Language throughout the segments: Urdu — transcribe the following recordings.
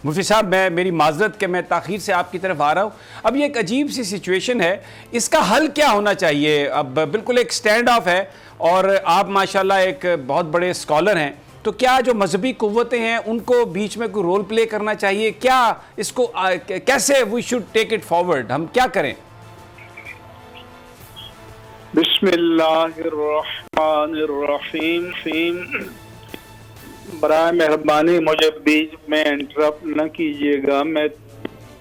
مفتی صاحب میری معذرت کہ میں تاخیر سے آپ کی طرف آ رہا ہوں. اب یہ ایک عجیب سی سچویشن ہے, اس کا حل کیا ہونا چاہیے؟ اب بالکل ایک سٹینڈ آف ہے اور آپ ماشاءاللہ ایک بہت بڑے اسکالر ہیں, تو کیا جو مذہبی قوتیں ہیں ان کو بیچ میں کوئی رول پلے کرنا چاہیے؟ کیا اس کو کیسے we should take it forward, ہم کیا کریں؟ بسم اللہ الرحمن الرحیم. برائے مہربانی مجھے بیچ میں انٹرپٹ نہ کیجیے گا, میں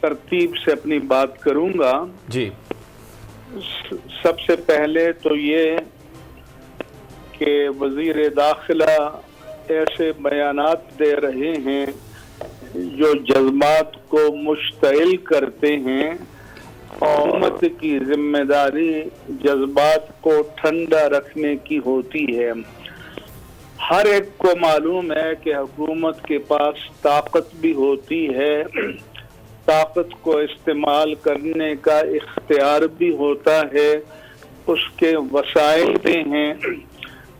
ترتیب سے اپنی بات کروں گا. جی. سب سے پہلے تو یہ کہ وزیر داخلہ ایسے بیانات دے رہے ہیں جو جذبات کو مشتعل کرتے ہیں. حکومت کی ذمہ داری جذبات کو ٹھنڈا رکھنے کی ہوتی ہے. ہر ایک کو معلوم ہے کہ حکومت کے پاس طاقت بھی ہوتی ہے, طاقت کو استعمال کرنے کا اختیار بھی ہوتا ہے, اس کے وسائل بھی ہیں,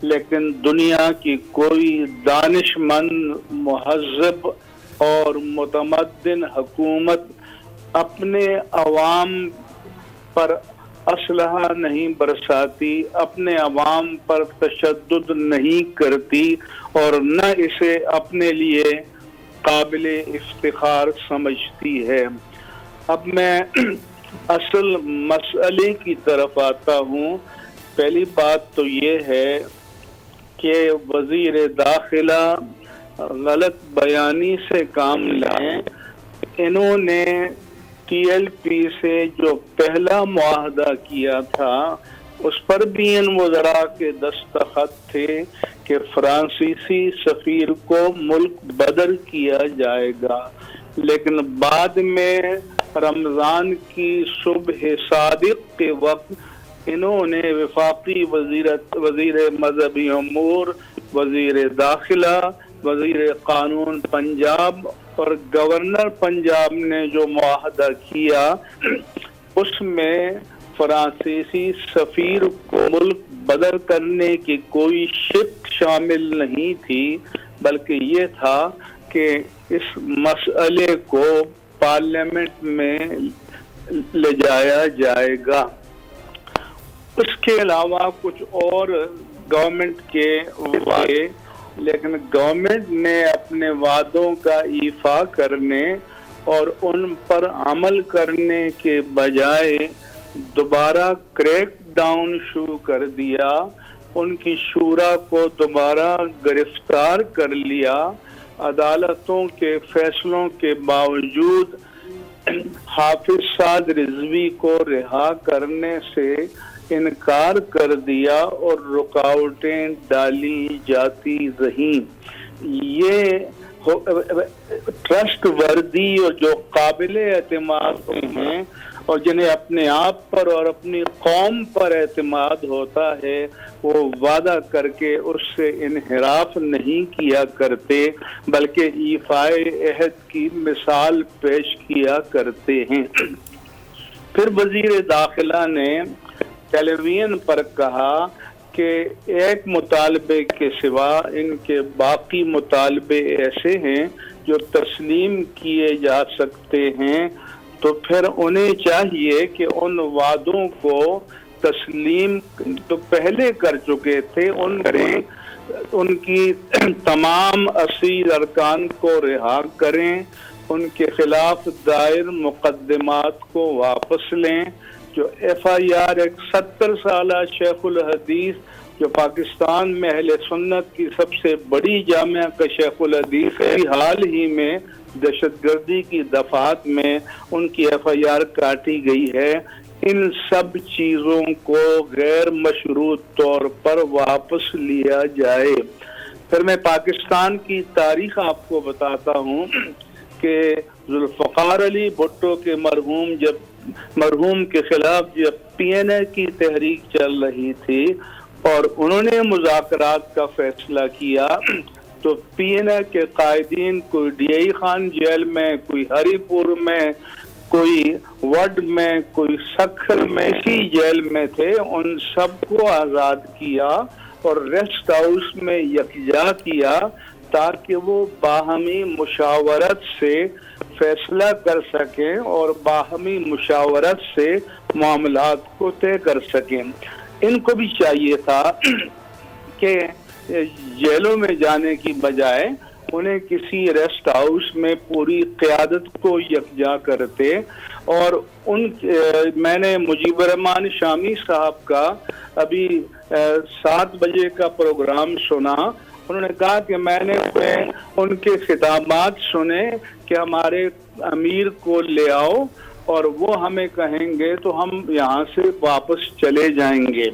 لیکن دنیا کی کوئی دانش مند, مہذب اور متمدن حکومت اپنے عوام پر اسلحہ نہیں برساتی, اپنے عوام پر تشدد نہیں کرتی اور نہ اسے اپنے لیے قابل افتخار سمجھتی ہے. اب میں اصل مسئلے کی طرف آتا ہوں. پہلی بات تو یہ ہے کہ وزیر داخلہ غلط بیانی سے کام لیں. انہوں نے ٹی ایل پی سے جو پہلا معاہدہ کیا تھا اس پر بھی ان وزراء کے دستخط تھے کہ فرانسیسی سفیر کو ملک بدر کیا جائے گا, لیکن بعد میں رمضان کی صبح صادق کے وقت انہوں نے وفاقی وزیر مذہبی امور, وزیر داخلہ, وزیر قانون پنجاب اور گورنر پنجاب نے جو معاہدہ کیا اس میں فرانسیسی سفیر کو ملک بدر کرنے کی کوئی شرط شامل نہیں تھی, بلکہ یہ تھا کہ اس مسئلے کو پارلیمنٹ میں لے جایا جائے گا. اس کے علاوہ کچھ اور گورنمنٹ کے وعدے, لیکن گورنمنٹ نے اپنے وعدوں کا ایفا کرنے اور ان پر عمل کرنے کے بجائے دوبارہ کریک ڈاؤن شروع کر دیا. ان کی شورا کو دوبارہ گرفتار کر لیا. عدالتوں کے فیصلوں کے باوجود حافظ سعد رضوی کو رہا کرنے سے انکار کر دیا اور رکاوٹیں ڈالی جاتی رہیں. یہ ٹرسٹ وردی اور جو قابل اعتماد ہیں اور جنہیں اپنے آپ پر اور اپنی قوم پر اعتماد ہوتا ہے, وہ وعدہ کر کے اس سے انحراف نہیں کیا کرتے بلکہ ایفائے عہد کی مثال پیش کیا کرتے ہیں. پھر وزیر داخلہ نے ٹیلی ویژن پر کہا کہ ایک مطالبے کے سوا ان کے باقی مطالبے ایسے ہیں جو تسلیم کیے جا سکتے ہیں, تو پھر انہیں چاہیے کہ ان وعدوں کو تسلیم تو پہلے کر چکے تھے ان کی تمام اسیر ارکان کو رہا کریں, ان کے خلاف دائر مقدمات کو واپس لیں. جو ایف آئی آر ایک 70 سالہ شیخ الحدیث جو پاکستان میں اہل سنت کی سب سے بڑی جامعہ کا شیخ الحدیث ہے, حال ہی میں دہشت گردی کی دفعات میں ان کی ایف آئی آر کاٹی گئی ہے. ان سب چیزوں کو غیر مشروط طور پر واپس لیا جائے. پھر میں پاکستان کی تاریخ آپ کو بتاتا ہوں کہ ذوالفقار علی بھٹو کے مرحوم کے خلاف جب پی این اے کی تحریک چل رہی تھی اور انہوں نے مذاکرات کا فیصلہ کیا, تو پی این اے کے قائدین کوئی ڈی آئی خان جیل میں, کوئی ہری پور میں, کوئی وڈ میں, کوئی سکھر میں, اسی جیل میں تھے. ان سب کو آزاد کیا اور ریسٹ ہاؤس میں یکجا کیا تاکہ وہ باہمی مشاورت سے فیصلہ کر سکیں اور باہمی مشاورت سے معاملات کو طے کر سکیں۔ ان کو بھی چاہیے تھا کہ جیلوں میں جانے کی بجائے انہیں کسی ریسٹ ہاؤس میں پوری قیادت کو یکجا کرتے، اور میں نے مجیب الرحمان شامی صاحب کا ابھی 7 بجے کا پروگرام سنا۔ انہوں نے کہا کہ میں نے ان کے خطابات سنے کہ ہمارے امیر کو لے آؤ اور وہ ہمیں کہیں گے تو ہم یہاں سے واپس چلے جائیں گے،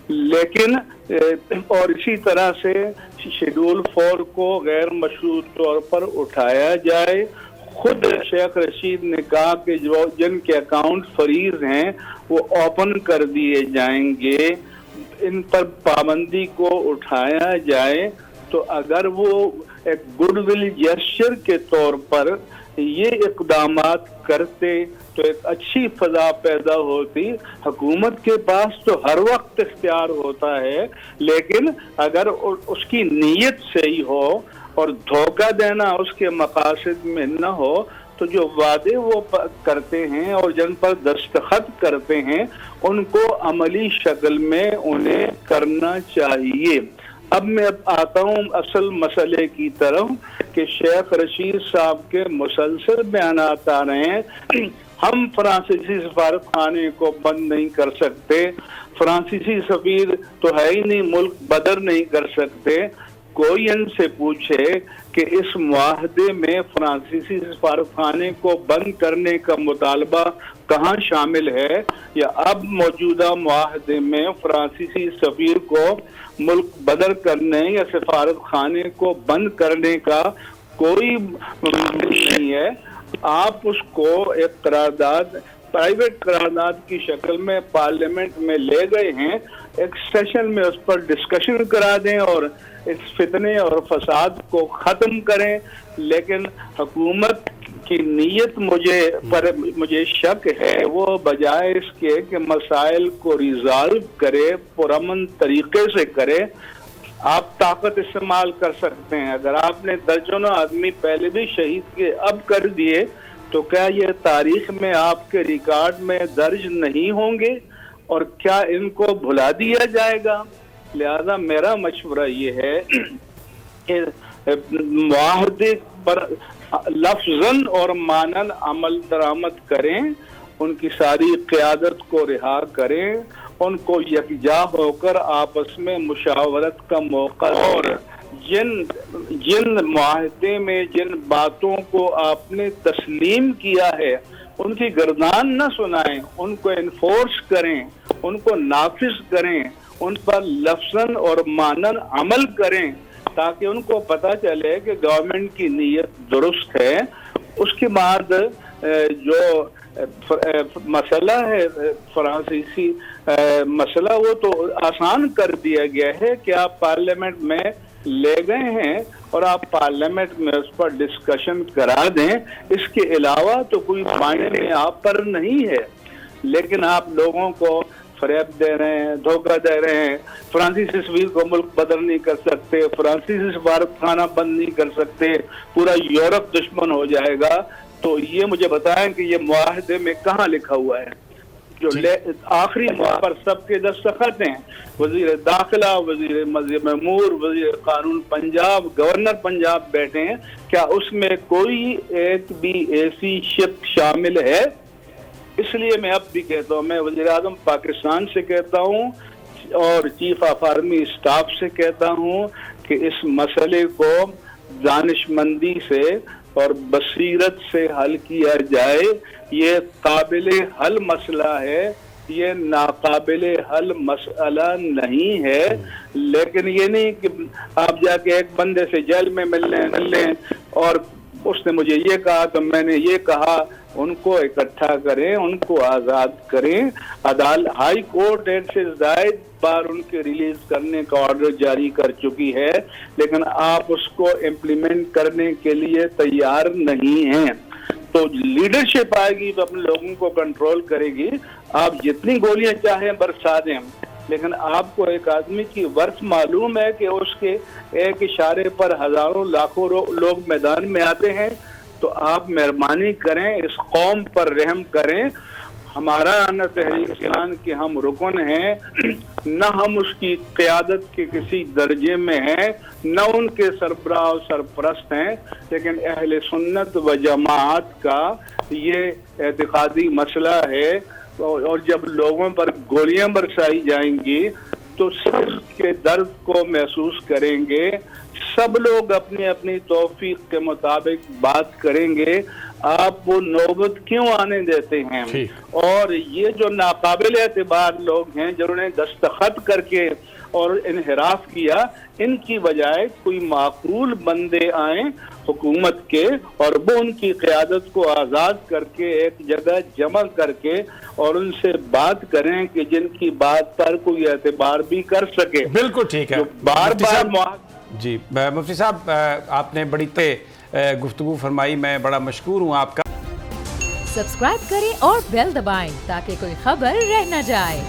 لیکن اور اسی طرح سے شیڈول 4 کو غیر مشروط طور پر اٹھایا جائے۔ خود شیخ رشید نے کہا کہ جن کے اکاؤنٹ فریز ہیں وہ اوپن کر دیے جائیں گے، ان پر پابندی کو اٹھایا جائے۔ تو اگر وہ ایک گڈ ول جیسچر کے طور پر یہ اقدامات کرتے تو ایک اچھی فضا پیدا ہوتی۔ حکومت کے پاس تو ہر وقت اختیار ہوتا ہے، لیکن اگر اس کی نیت صحیح ہو اور دھوکہ دینا اس کے مقاصد میں نہ ہو تو جو وعدے وہ کرتے ہیں اور جن پر دستخط کرتے ہیں ان کو عملی شکل میں انہیں کرنا چاہیے۔ اب میں آتا ہوں اصل مسئلے کی طرف کہ شیخ رشید صاحب کے مسلسل بیانات آ رہے ہیں ہم فرانسیسی سفارت خانے کو بند نہیں کر سکتے، فرانسیسی سفیر تو ہے ہی نہیں، ملک بدر نہیں کر سکتے۔ کوئی ان سے پوچھے کہ اس معاہدے میں فرانسیسی سفارت خانے کو بند کرنے کا مطالبہ کہاں شامل ہے، یا اب موجودہ معاہدے میں فرانسیسی سفیر کو ملک بدر کرنے یا سفارت خانے کو بند کرنے کا کوئی نہیں ہے۔ آپ اس کو ایک قرارداد، پرائیویٹ قرارداد کی شکل میں پارلیمنٹ میں لے گئے ہیں، ایک سیشن میں اس پر ڈسکشن کرا دیں اور اس فتنے اور فساد کو ختم کریں، لیکن حکومت کی نیت مجھے شک ہے، وہ بجائے اس کے کہ مسائل کو ریزالو کرے، پرامن طریقے سے کرے۔ آپ طاقت استعمال کر سکتے ہیں، اگر آپ نے درجنوں آدمی پہلے بھی شہید کے اب کر دیے تو کیا یہ تاریخ میں آپ کے ریکارڈ میں درج نہیں ہوں گے، اور کیا ان کو بھلا دیا جائے گا؟ لہذا میرا مشورہ یہ ہے کہ معاہدے پر لفظاً اور مانن عمل درآمد کریں، ان کی ساری قیادت کو رہا کریں، ان کو یکجا ہو کر آپس میں مشاورت کا موقع، اور جن معاہدے میں جن باتوں کو آپ نے تسلیم کیا ہے ان کی گردان نہ سنائیں، ان کو انفورس کریں، ان کو نافذ کریں، ان پر لفظاً اور مانن عمل کریں، تاکہ ان کو پتہ چلے کہ گورنمنٹ کی نیت درست ہے۔ اس کے بعد جو مسئلہ ہے فرانسیسی مسئلہ، وہ تو آسان کر دیا گیا ہے کہ آپ پارلیمنٹ میں لے گئے ہیں اور آپ پارلیمنٹ میں اس پر ڈسکشن کرا دیں، اس کے علاوہ تو کوئی معنی آپ پر نہیں ہے۔ لیکن آپ لوگوں کو فریب دے رہے ہیں، دھوکہ دے رہے ہیں، فرانسیسی سفیر کو ملک بدر نہیں کر سکتے، فرانسیسی سفارت خانہ بند نہیں کر سکتے، پورا یورپ دشمن ہو جائے گا، تو یہ مجھے بتائیں کہ یہ معاہدے میں کہاں لکھا ہوا ہے؟ جو آخری پر سب کے دستخط ہیں، وزیر داخلہ، وزیر مذہب امور، وزیر قانون پنجاب، گورنر پنجاب بیٹھے ہیں، کیا اس میں کوئی ایک بھی ایسی شق شامل ہے؟ اس لیے میں اب بھی کہتا ہوں، میں وزیر اعظم پاکستان سے کہتا ہوں اور چیف آف آرمی اسٹاف سے کہتا ہوں کہ اس مسئلے کو دانشمندی سے اور بصیرت سے حل کیا جائے۔ یہ قابل حل مسئلہ ہے، یہ ناقابل حل مسئلہ نہیں ہے، لیکن یہ نہیں کہ آپ جا کے ایک بندے سے جیل میں مل لیں اور اس نے مجھے یہ کہا تو میں نے یہ کہا۔ ان کو اکٹھا کریں، ان کو آزاد کریں۔ ہائی کورٹ ایک سے زائد بار ان کے ریلیز کرنے کا آرڈر جاری کر چکی ہے، لیکن آپ اس کو امپلیمنٹ کرنے کے لیے تیار نہیں ہیں۔ تو لیڈرشپ آئے گی تو اپنے لوگوں کو کنٹرول کرے گی۔ آپ جتنی گولیاں چاہیں برسا دیں، لیکن آپ کو ایک آدمی کی ورث معلوم ہے کہ اس کے ایک اشارے پر ہزاروں لاکھوں لوگ میدان میں آتے ہیں، تو آپ مہربانی کریں، اس قوم پر رحم کریں۔ ہمارا نہ تحریک اسلام کے ہم رکن ہیں، نہ ہم اس کی قیادت کے کسی درجے میں ہیں، نہ ان کے سربراہ و سرپرست ہیں، لیکن اہل سنت و جماعت کا یہ اعتقادی مسئلہ ہے۔ اور جب لوگوں پر گولیاں برسائی جائیں گی تو سب کے درد کو محسوس کریں گے، سب لوگ اپنی اپنی توفیق کے مطابق بات کریں گے۔ آپ وہ نوبت کیوں آنے دیتے ہیں؟ اور یہ جو ناقابل اعتبار لوگ ہیں جنہوں نے دستخط کر کے اور انحراف کیا، ان کی بجائے کوئی معقول بندے آئیں حکومت کے، اور وہ ان کی قیادت کو آزاد کر کے ایک جگہ جمع کر کے اور ان سے بات کریں کہ جن کی بات پر کوئی اعتبار بھی کر سکے۔ بالکل ٹھیک ہے، بار بار جی مفتی صاحب آپ نے بڑی گفتگو فرمائی، میں بڑا مشکور ہوں آپ کا۔ سبسکرائب کریں اور بیل دبائیں تاکہ کوئی خبر رہ نہ جائے۔